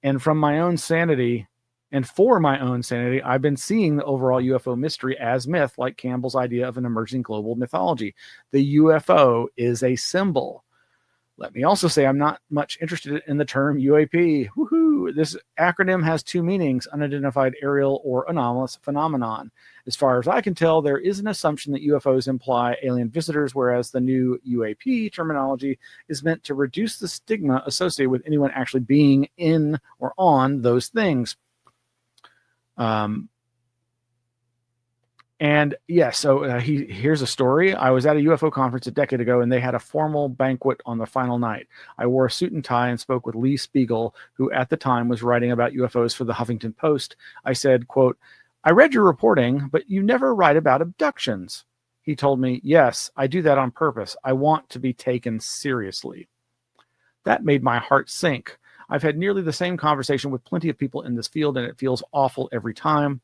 And from my own sanity, and for my own sanity, I've been seeing the overall UFO mystery as myth, like Campbell's idea of an emerging global mythology. The UFO is a symbol. Let me also say I'm not much interested in the term UAP. Woohoo! This acronym has two meanings: unidentified aerial or anomalous phenomenon. As far as I can tell, there is an assumption that UFOs imply alien visitors, whereas the new UAP terminology is meant to reduce the stigma associated with anyone actually being in or on those things. And yeah, so here's a story. I was at a UFO conference a decade ago, and they had a formal banquet on the final night. I wore a suit and tie and spoke with Lee Spiegel, who at the time was writing about UFOs for the Huffington Post. I said, quote, "I read your reporting, but you never write about abductions." He told me, "Yes, I do that on purpose. I want to be taken seriously." That made my heart sink. I've had nearly the same conversation with plenty of people in this field, and it feels awful every time.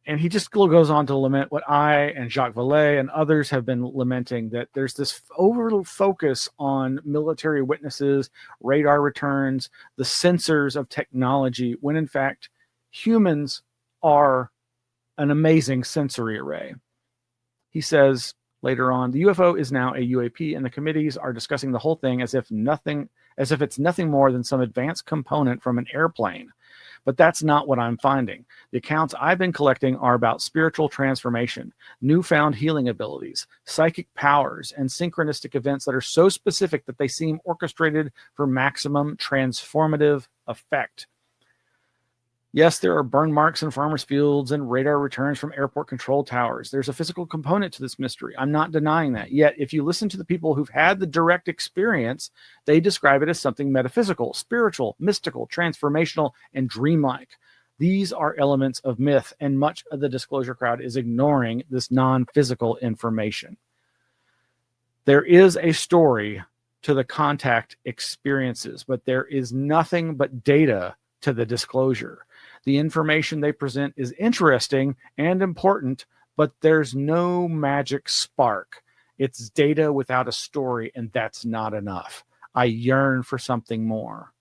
And he just goes on to lament what I and Jacques Vallée and others have been lamenting, that there's this over focus on military witnesses, radar returns, the sensors of technology, when in fact humans are an amazing sensory array. He says later on, the UFO is now a UAP, and the committees are discussing the whole thing as if it's nothing more than some advanced component from an airplane. But that's not what I'm finding. The accounts I've been collecting are about spiritual transformation, newfound healing abilities, psychic powers, and synchronistic events that are so specific that they seem orchestrated for maximum transformative effect. Yes, there are burn marks in farmers' fields and radar returns from airport control towers. There's a physical component to this mystery. I'm not denying that. Yet, if you listen to the people who've had the direct experience, they describe it as something metaphysical, spiritual, mystical, transformational, and dreamlike. These are elements of myth, and much of the disclosure crowd is ignoring this non-physical information. There is a story to the contact experiences, but there is nothing but data to the disclosure. The information they present is interesting and important, but there's no magic spark. It's data without a story, and that's not enough. I yearn for something more.